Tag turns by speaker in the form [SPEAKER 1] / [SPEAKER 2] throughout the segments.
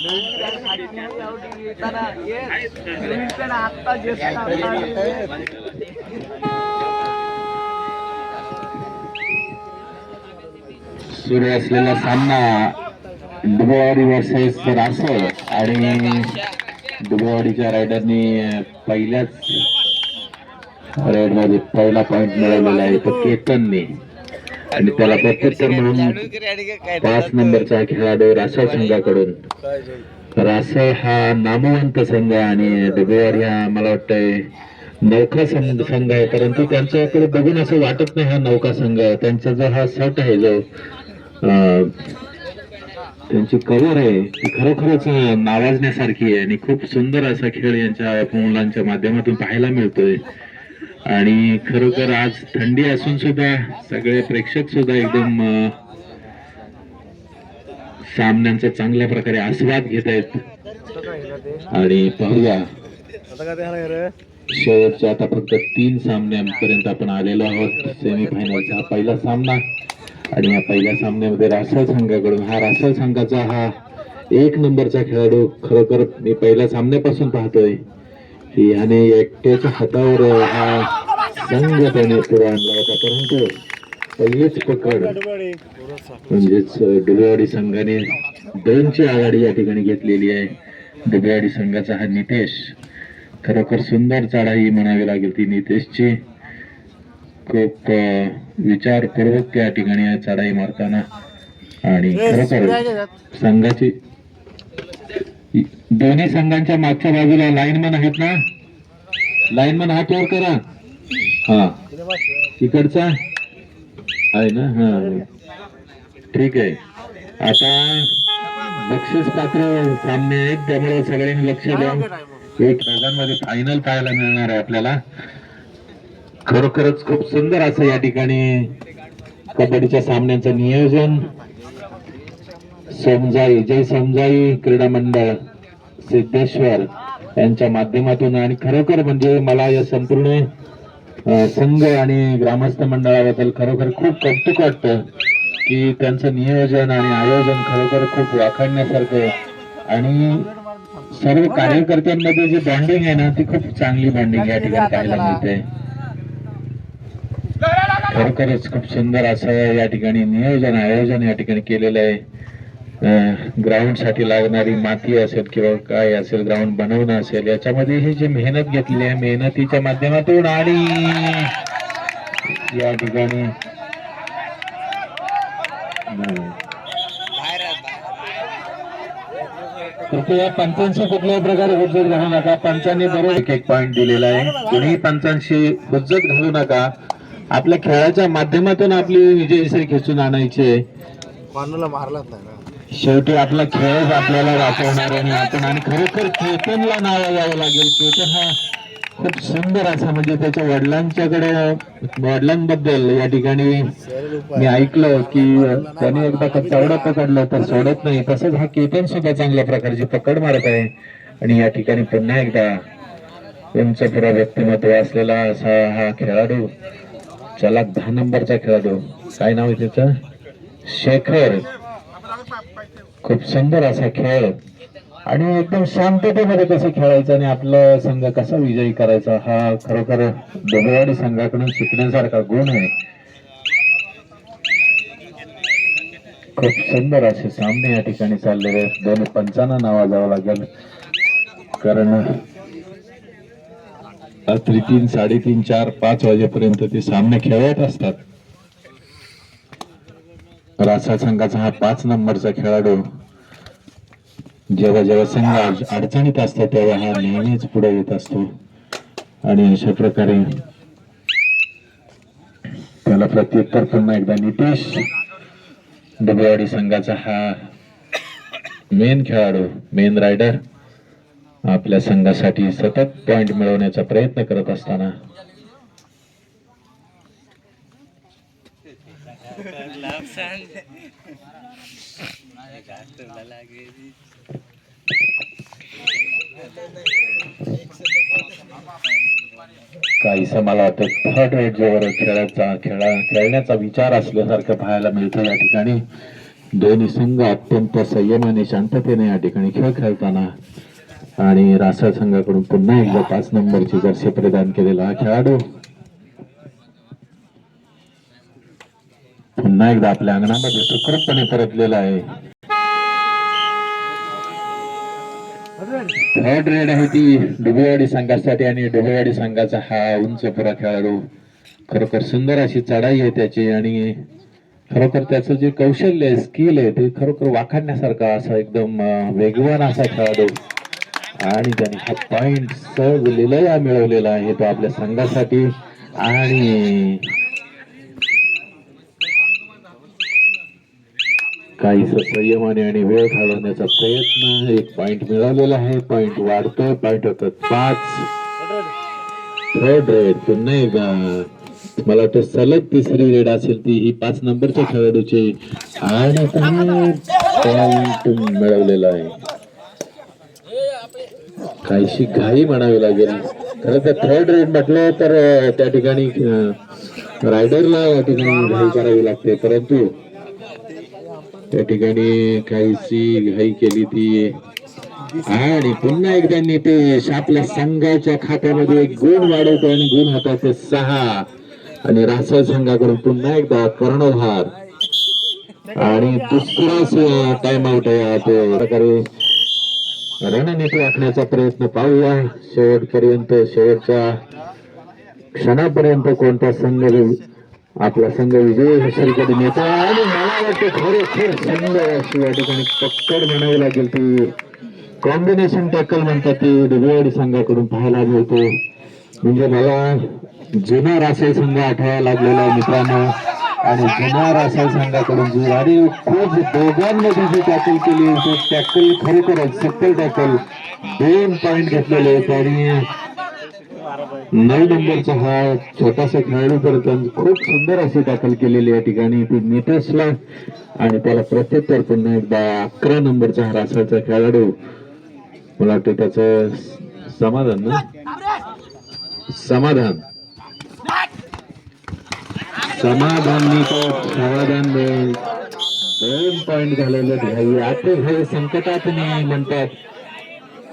[SPEAKER 1] सुरू असलेला सामना डुबेवाडी वर्सेस रासळ आणि डुबेवाडीच्या रायडरनी पहिल्याच रेड मध्ये पहिला पॉइंट मिळवलेला आहे तो केतनने आणि त्याला प्रत्युत्तर म्हणून 5 नंबरचा खेळाडू रासळ संघाकडून. रासळ हा नामवंत संघ आणि डुबेवाडी हा मला वाटतंय नौका संघ आहे, परंतु त्यांच्याकडे बघून असं वाटत नाही हा नौका संघ. त्यांचा जो हा शर्ट आहे जो त्यांची कव्हर आहे ती खरोखरच नावाजण्यासारखी आहे आणि खूप सुंदर असा खेळ यांच्या मुलांच्या माध्यमातून पाहायला मिळतोय. आणि खरोखर आज थंडी असून सुद्धा सगळे प्रेक्षक सुद्धा एकदम सामन्यांचा चांगल्या प्रकारे आस्वाद घेत आहेत. आणि पाहूया शेवटच्या आता फक्त 3 सामन्यांपर्यंत आपण आलेलो आहोत. सेमीफायनलचा पहिला सामना आणि या पहिल्या सामन्यामध्ये रासळ संघाकडून हा रासळ संघाचा हा 1 नंबरचा खेळाडू खरोखर मी पहिल्या सामन्यापासून पाहतोय की याने एकट्याच्या हातावर हा संघ त्याने पुढे आणला होता, परंतु पहिलीच पकड म्हणजेच डुबेवाडी संघाने 2ची आघाडी या ठिकाणी घेतलेली आहे. डुबेवाडी संघाचा हा नितेश खरोखर सुंदर चढाई म्हणावी लागेल ती नितेशची. खूप विचारपूर्वक त्या ठिकाणी चढाई मारताना आणि खरोखर संघाची दोन्ही संघांच्या मागच्या बाजूला लाईनमन आहेत ना, लाईनमन हात वर करा. हा तिकडचा आहे ना, हा ठीक आहे. आता बक्षीस पात्र सामने आहेत त्यामुळे सगळ्यांनी लक्ष द्या. एक मध्ये फायनल पाहायला मिळणार आहे आपल्याला. खरोखरच खूप सुंदर असं या ठिकाणी कबड्डीच्या सामन्यांचं नियोजन जय समजाई क्रीडा मंडळ सिद्धेश्वर यांच्या माध्यमातून आणि खरोखर म्हणजे मला या संपूर्ण संघ आणि ग्रामस्थ मंडळाबद्दल खरोखर खूप कौतुक वाटतं की त्यांचं नियोजन आणि आयोजन खरोखर खूप वाखाणण्यासारखं आणि सर्व कार्यकर्त्यांमध्ये जी बॉन्डिंग आहे ना ती खूप चांगली बॉन्डिंग या ठिकाणी पाहायला मिळते. खरोखरच खूप सुंदर असं या ठिकाणी नियोजन आयोजन या ठिकाणी केलेलं आहे. ग्राउंड साठी लागणारी माती असेल किंवा काय असेल, ग्राउंड बनवणं असेल, याच्यामध्ये ही जी मेहनत घेतली आहे मेहनतीच्या माध्यमातून आणि या ठिकाणी कृपया पंचांशी कुठल्याही प्रकारे हुज्जत घालू नका. पंचांनी बरोबर 1 पॉइंट दिलेला आहे. कुणीही पंचांशी हुज्जत घालू नका. आपल्या खेळाच्या माध्यमातून आपली विजयश्री खेचून आणायचे. शेवटी आपला खेळच आपल्याला वाचवणार आणि आपण आणि खरोखर केतनला नाव यावं लागेल. केतन हा खूप सुंदर असा म्हणजे त्याच्या वडिलांबद्दल या ठिकाणी मी ऐकलं की त्याने एकदा चवडा पकडलं तर सोडत नाही, तसंच हा केतन सुद्धा चांगल्या प्रकारची पकड मारत आहे. आणि या ठिकाणी पुन्हा एकदा उंच पुरा व्यक्तिमत्व असलेला असा हा खेळाडू चला 10 नंबरचा खेळाडू काय नाव आहे त्याचं, शेखर. खूप सुंदर असा खेळ आणि एकदम शांततेमध्ये कसं खेळायचं आणि आपला संघ कसा विजयी करायचा हा खरोखर डुबेवाडी संघाकडून शिकण्यासारखा गुण आहे. खूप सुंदर असे सामने या ठिकाणी चाललेले. दोन पंचांना नावाजावं लागेल कारण रात्री 3, 3:30, 4, 5 वाजेपर्यंत ते सामने खेळत असतात. रासळ संघाचा हा 5 नंबरचा खेळाडू जेव्हा जेव्हा संघ अडचणीत असतो तेव्हा हा नेहमीच पुढे येत असतो आणि अशा प्रकारे त्याला प्रत्युत्तर पुन्हा एकदा नितेश डुबेवाडी संघाचा हा मेन खेळाडू मेन रायडर आपल्या संघासाठी सतत पॉइंट मिळवण्याचा प्रयत्न करत असताना काहीसा मला वाटतं थर्ड एजवर खेळण्याचा विचार असल्यासारखं पाहायला मिळतं या ठिकाणी. दोन्ही संघ अत्यंत संयमाने शांततेने या ठिकाणी खेळ खेळताना आणि रासळ संघाकडून पुन्हा एकदा 5 नंबरची जर्सी प्रदान केलेला हा खेळाडू पुन्हा एकदा आपल्या अंगणामध्ये सुखरूपपणे परतलेला आहे. थर्ड रेड आहे ती डुबेवाडी संघासाठी आणि डुबेवाडी संघाचा हा उंच पुरा खेळाडू खरोखर सुंदर अशी चढाई आहे त्याची आणि खरोखर त्याचं जे कौशल्य आहे स्किल आहे ते खरोखर वाखाणण्यासारखा असा एकदम वेगवान असा खेळाडू आणि त्याने हा पॉइंट सहज लिलया मिळवलेला आहे तो आपल्या संघासाठी आणि काहीस संयमाने आणि वेळ घालवण्याचा प्रयत्न एक पॉइंट मिळालेला आहे. पॉइंट वाढतोय पॉइंट होतात 5. थर्ड रेड पुन्हा एकदा मला वाटतं सलग तिसरी रेड असेल ती ही 5 नंबरच्या खेळाडूची आणि पॉइंट मिळवलेला आहे. काहीशी घाई म्हणावी लागेल खरं तर थर्ड रेड म्हटलं तर त्या ठिकाणी रायडरला या ठिकाणी घाई करावी लागते परंतु त्या ठिकाणी काहीशी घाई केली ती आणि पुन्हा एकदा नितेश आपल्या संघाच्या खात्यामध्ये एक गुण वाढवतो आणि गुण हाताचे 6 आणि रासळ संघाकडून पुन्हा एकदा कर्णधार आणि दुसरा टाइम आउट आहे तो प्रकारे रणनीती आखण्याचा प्रयत्न पाहूया शेवटपर्यंत शेवटच्या क्षणापर्यंत कोणता संघ आपला संघ विजय हसरीकडे नेतो आणि मला वाटतं खरोखर संघ अशी या ठिकाणी पक्कड म्हणावी लागेल ती कॉम्बिनेशन टॅकल म्हणतात ती डुबेवाडी संघाकडून पाहायला मिळतो. म्हणजे मला जुना रासळ संघ आठवायला लागलेला आहे मित्रांनो आणि जुना रासळ संघाकडून जी आणि खूप दोघांमध्ये जी टॅकल केली तो टॅकल खरोखरच सत्तर टॅकल 2 पॉइंट घेतलेले आहेत आणि 9 नंबरचा हा छोटासा खेळाडू तर खूप सुंदर अशी टॅकल केलेली या ठिकाणी ती नितेशला आणि त्याला प्रत्युत्तर पुन्हा एकदा 11 नंबरचा हा रासळचा खेळाडू मला वाटतं त्याचं समाधान ना समाधान तो समाधान 2 पॉइंट झालेले घाई आता हे संकटात नाही म्हणतात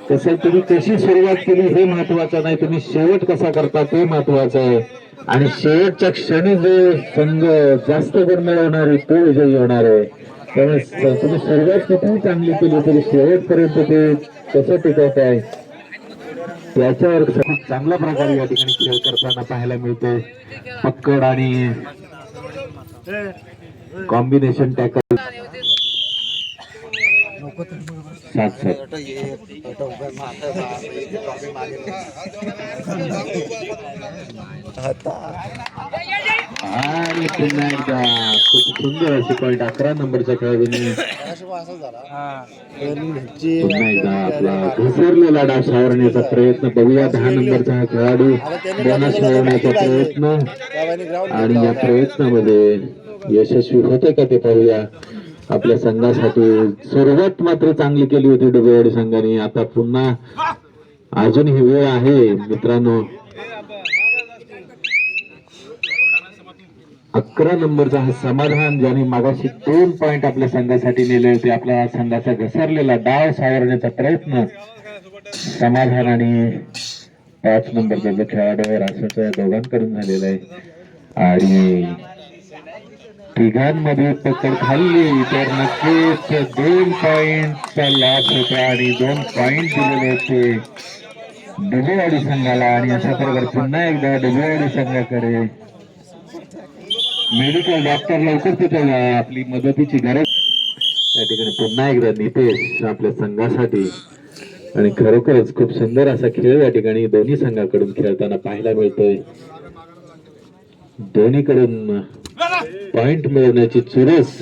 [SPEAKER 1] तसं तुम्ही कशी सुरुवात केली हे महत्वाचं नाही तुम्ही शेवट कसा करता ते महत्वाचं आहे आणि शेवटच्या क्षणी जो संघ जास्त गुण मिळवणार आहे तो विजयी होणार आहे. त्यामुळे तुम्ही सुरुवात किती चांगली केली तरी शेवटपर्यंत ते कसं टिकवत आहे त्याच्यावर खूप चांगल्या प्रकारे या ठिकाणी खेळ करताना पाहायला मिळतो. पक्कड आणि कॉम्बिनेशन टॅकल 7-7 आणि पुन्हा एकदा खूप सुंदर अशी पॉइंट 11 नंबरच्या खेळाडूंनी पुन्हा एकदा आपला घसरलेला डाव सावरण्याचा प्रयत्न बघूया. 10 नंबरचा हा खेळाडू बोनस मिळवण्याचा प्रयत्न आणि या प्रयत्नामध्ये यशस्वी होते का ते पाहूया. आपल्या संघासाठी सुरुवात मात्र चांगली केली होती डुबेवाडी संघाने. आता पुन्हा अजून ही वेळ आहे मित्रांनो. 11 नंबरचा हा समाधान ज्याने मागाशी 2 पॉइंट आपल्या संघासाठी नेले होते. आपल्या संघाचा घसरलेला डाव सावरण्याचा प्रयत्न समाधान आणि 5 नंबरचा जो खेळाडू रासळच्या दोघांकडून झालेला आहे आणि तिघांमध्ये पकड खाल्ली तर नक्कीच 2 पॉइंटचा लॉस होता आणि 2 पॉइंट दिलेले होते डुबेवाडी संघाला आणि अशा प्रकारे पुन्हा एकदा डुबेवाडी संघाकडे मेडिकल डॉक्टर लवकर तिथे आपली मदतीची गरज त्या ठिकाणी पुन्हा एकदा नितेश आपल्या संघासाठी आणि खरोखरच खूप सुंदर असा खेळ या ठिकाणी दोन्ही संघाकडून खेळताना पाहायला मिळतोय. दोन्हीकडून पॉइंट मिळवण्याची चुरस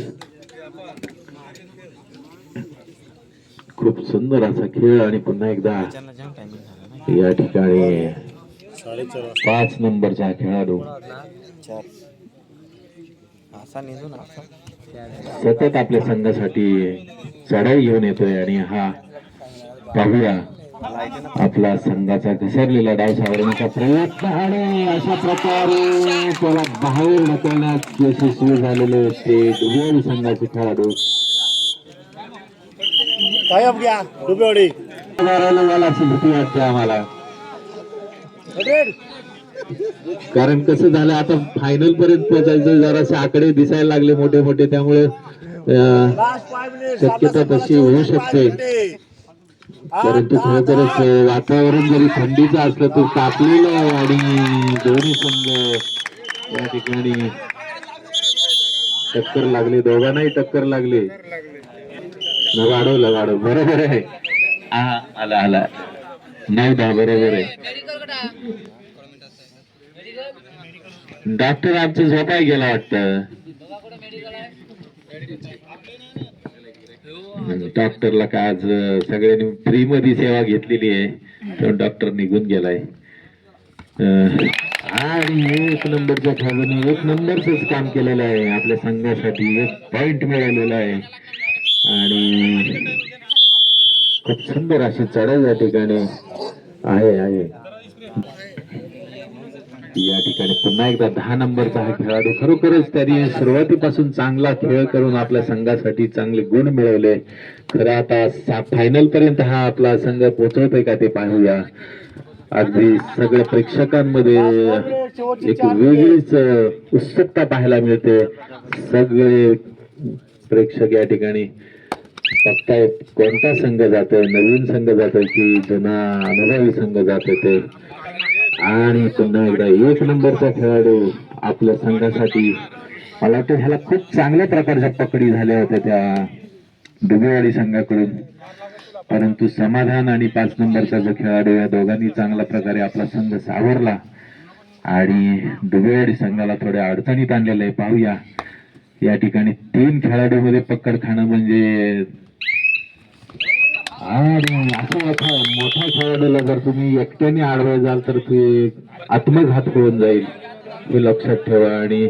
[SPEAKER 1] खूप सुंदर असा खेळ आणि पुन्हा एकदा या ठिकाणी 5 नंबरचा खेळाडू सतत आपल्या संघासाठी चढाई घेऊन येतोय आणि हा पाहूया आपला संघाचा घसरलेला डाव सावरण्याचा प्रयत्न आणि अशा प्रकारे त्याला बाहेर ढकलण्यात यशस्वी झालेले ते डुबेवाडी संघाचे खेळाडू
[SPEAKER 2] साहेब घ्या डुबेवाडी
[SPEAKER 1] मला अशी भीती वाटते आम्हाला, कारण कसं झालं आता फायनल पर्यंत पोहोचायचं, जरासे आकडे दिसायला लागले मोठे मोठे, त्यामुळे शक्यता तशी होऊ शकते. परंतु खरोखरच वातावरण जरी थंडीचं असलं तर तापलेलं आहे आणि दोन्ही संघ या ठिकाणी टक्कर लागली, दोघांनाही टक्कर लागली. वाढव बरोबर आहे. आला 9-10 बरोबर आहे. डॉक्टर आमचं झोपाय गेला वाटतं, डॉक्टरला का आज सगळ्यांनी फ्री मध्ये सेवा घेतलेली आहे, तर डॉक्टर निघून गेलाय. आणि 1 नंबरच्या खेळाडूने 1 नंबरच काम केलेलं आहे, आपल्या संघासाठी 1 पॉइंट मिळालेला आहे आणि खूप सुंदर अशी चढाई या ठिकाणी आहे. या ठिकाणी पुन्हा एकदा 10 नंबरचा हा खेळाडू, खरोखरच त्यांनी सुरुवातीपासून चांगला खेळ करून आपल्या संघासाठी चांगले गुण मिळवले. खरं आता फायनल पर्यंत हा आपला संघ पोहोचवतोय का ते पाहूया. अगदी सगळ्या प्रेक्षकांमध्ये एक वेगळीच उत्सुकता पाहायला मिळते. सगळे प्रेक्षक या ठिकाणी बघतायत कोणता संघ जातोय, नवीन संघ जातोय की जुना अनुभवी संघ जातोय ते. आणि पुन्हा एकदा 1 नंबरचा खेळाडू आपल्या संघासाठी, मला वाटतं ह्याला खूप चांगल्या प्रकारच्या पकडी झाल्या होत्या त्या डुबेवाडी संघाकडून, परंतु समाधान आणि 5 नंबरचा जो खेळाडू या दोघांनी चांगल्या प्रकारे आपला संघ सावरला आणि डुबेवाडी संघाला थोड्या अडचणीत आणलेलं आहे. पाहूया या ठिकाणी 3 खेळाडूमध्ये पकड खाणं म्हणजे, आणि असं मोठ्या खेळाडूला जर तुम्ही एकट्याने आडवे जाल तर ते आत्मघात होऊन जाईल, हे लक्षात ठेवा. आणि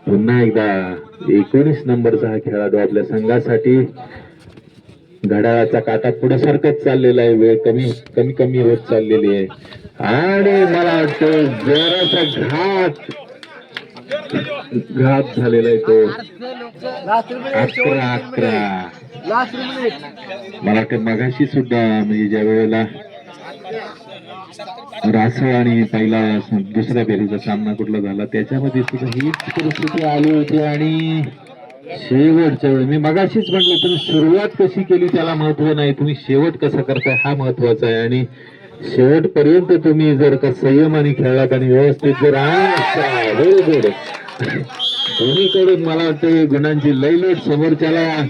[SPEAKER 1] पुन्हा एकदा 19 नंबरचा हा खेळाडू आपल्या संघासाठी, घड्याळाचा काटा पुढे सरकत चाललेला आहे, वेळ कमी होत चाललेली आहे आणि मला वाटतं जरासा घात झालेला आहे तो. 11 मला वाटतं मगाशी सुद्धा, म्हणजे ज्या वेळेला रासळ आणि पहिला दुसऱ्या फेरीचा सामना कुठला झाला त्याच्यामध्ये सुद्धा हीच परिस्थिती आली होती. आणि शेवटच्या वेळी मी मगाशीच म्हटलं, तुम्ही सुरुवात कशी केली त्याला महत्व नाही, तुम्ही शेवट कसा करताय हा महत्वाचा आहे. आणि शेवटपर्यंत तुम्ही जर का संयमाने खेळलात आणि व्यवस्थित जर बरोबर दोन्हीकडून मला वाटतं गुणांची लयलोट समोरच्याला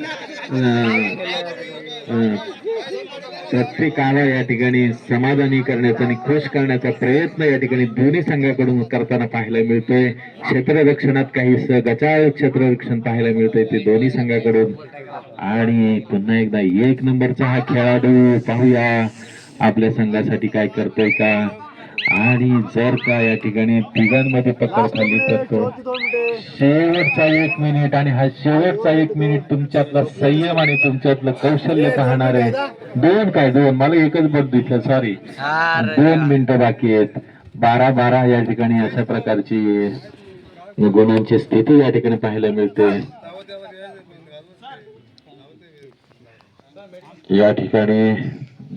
[SPEAKER 1] प्रत्येकाला या ठिकाणी समाधानी करण्याचा आणि खुश करण्याचा प्रयत्न या ठिकाणी दोन्ही संघाकडून करताना पाहायला मिळतोय. क्षेत्ररक्षणात काही गचाळ क्षेत्ररक्षण पाहायला मिळतंय ते दोन्ही संघाकडून. आणि पुन्हा एकदा 1 नंबरचा हा खेळाडू पाहूया आपल्या संघासाठी काय करतोय का. आणि जर का या ठिकाणी तिघांमध्ये पकड खाली तर तो शेवटचा 1 मिनिट, आणि हा शेवटचा 1 मिनिट तुमच्यातला संयम आणि तुमच्यातलं कौशल्य पाहणार आहे. 2 मला एकच बट दिसलं, सॉरी, 2 मिनिटं बाकी आहेत. 12 या ठिकाणी अशा प्रकारची गुणांची स्थिती या ठिकाणी पाहायला मिळते. या ठिकाणी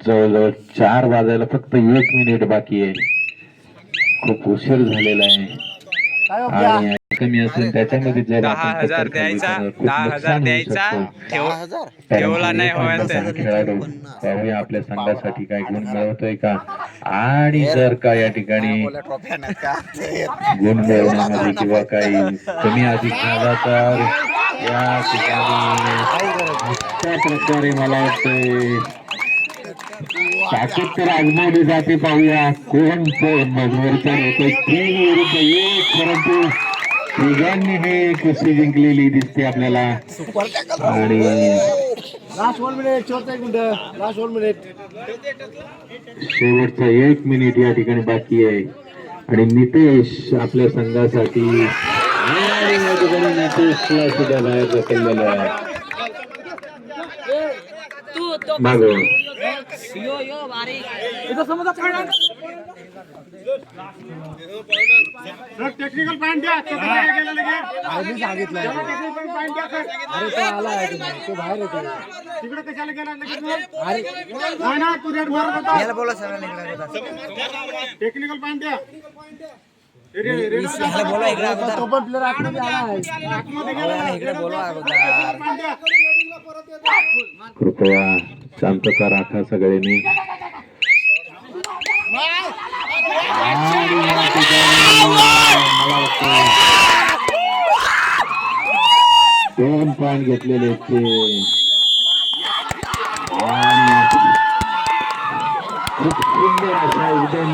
[SPEAKER 1] जवळजवळ 4 वाजायला फक्त 1 मिनिट बाकी आहे. खूप उशीर झालेला आहे आणि कमी असून त्याच्यामध्ये जर
[SPEAKER 3] 10,000 द्यायचा, 10,000 द्यायचा, ठेवला नाही व्हायचं.
[SPEAKER 1] खेळाडू पाहूया आपल्या संघासाठी काय गुण मिळवतोय का. आणि जर का या ठिकाणी गुण मिळवण्यामध्ये किंवा काही कमी अधिक झाला तर या ठिकाणी अशा प्रकारे मला वाटतंय ताकद तर आजमावली जाते. पाहूया कोण मजबूरचा होतोय. 3 विरुद्ध 1, परंतु तिघांनी हे कुस्ती जिंकलेली दिसते आपल्याला. आणि शेवटचा 1 मिनिट या ठिकाणी बाकी आहे. आणि नितेश आपल्या संघासाठी, आणि या ठिकाणी नितेशला सुद्धा बाहेर ढकललेलं आहे. मागं.
[SPEAKER 2] टेक्निकल पॉइंट द्या. सांगितलं तिकडे कशाला गेला ना तू रेड मारत होता. टेक्निकल पॉइंट द्या. तो पण प्लेअर आतमध्ये आला.
[SPEAKER 1] कृपया शांतता राखा सगळ्यांनी. दोन पॉइंट घेतलेले ते खूप सुंदर असा एकदम